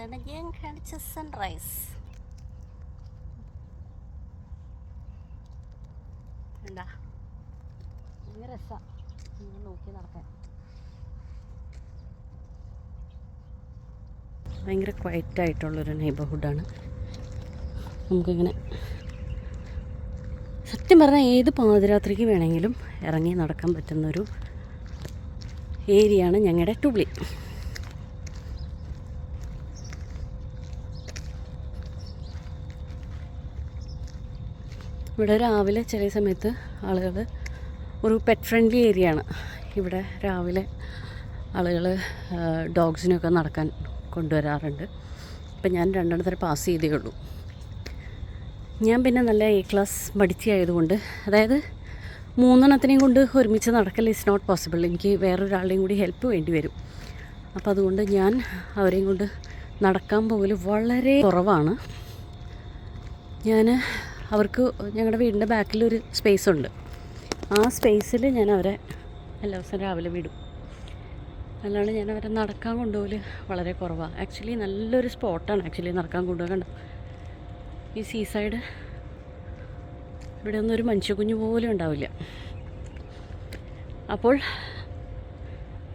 ഇതാണ് ഞാൻ കാണിച്ച സൺറൈസ്. എന്താ ഭയങ്കര രസമാണ് ഇങ്ങനെ നോക്കി നടക്കാൻ. ഭയങ്കര ക്വയറ്റായിട്ടുള്ളൊരു നെയ്ബർഹുഡാണ്. നമുക്കിങ്ങനെ സത്യം പറഞ്ഞാൽ ഏത് പാതിരാത്രിക്ക് വേണമെങ്കിലും ഇറങ്ങി നടക്കാൻ പറ്റുന്നൊരു ഏരിയയാണ് ഞങ്ങളുടെ ടൂബ്ലി. ഇവിടെ രാവിലെ ചില സമയത്ത് ആളുകൾ ഒരു പെറ്റ് ഫ്രണ്ട്ലി ഏരിയയാണ്. ഇവിടെ രാവിലെ ആളുകൾ ഡോഗ്സിനൊക്കെ നടക്കാൻ കൊണ്ടുവരാറുണ്ട്. ഇപ്പം ഞാൻ രണ്ടെണ്ണത്തിന് പാസ് ചെയ്തേ ഉള്ളൂ. ഞാൻ പിന്നെ നല്ല A ക്ലാസ് മടിച്ചിയായതുകൊണ്ട്, അതായത് 3 കൊണ്ട് ഒരുമിച്ച് നടക്കൽ ഈസ് നോട്ട് പോസിബിൾ. എനിക്ക് വേറൊരാളുടെയും കൂടി ഹെൽപ്പ് വേണ്ടി വരും. അപ്പോൾ അതുകൊണ്ട് ഞാൻ അവരെയും കൊണ്ട് നടക്കാൻ പോകൽ വളരെ കുറവാണ്. അവർക്ക് ഞങ്ങളുടെ വീടിൻ്റെ ബാക്കിലൊരു സ്പേസ് ഉണ്ട്. ആ സ്പേസിൽ ഞാൻ അവരെ എല്ലാ ദിവസവും രാവിലെ വിടും. അല്ലാണ്ട് ഞാൻ അവരെ നടക്കാൻ കൊണ്ടുപോകൽ വളരെ കുറവാണ്. ആക്ച്വലി നല്ലൊരു സ്പോട്ടാണ് നടക്കാൻ കൊണ്ടുപോകാൻ. കണ്ടോ ഈ സീ സൈഡ്, ഇവിടെ ഒന്നും ഒരു മനുഷ്യക്കുഞ്ഞു പോലും ഉണ്ടാവില്ല. അപ്പോൾ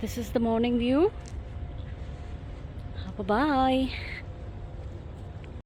this is the morning view. അപ്പോൾ ബൈ.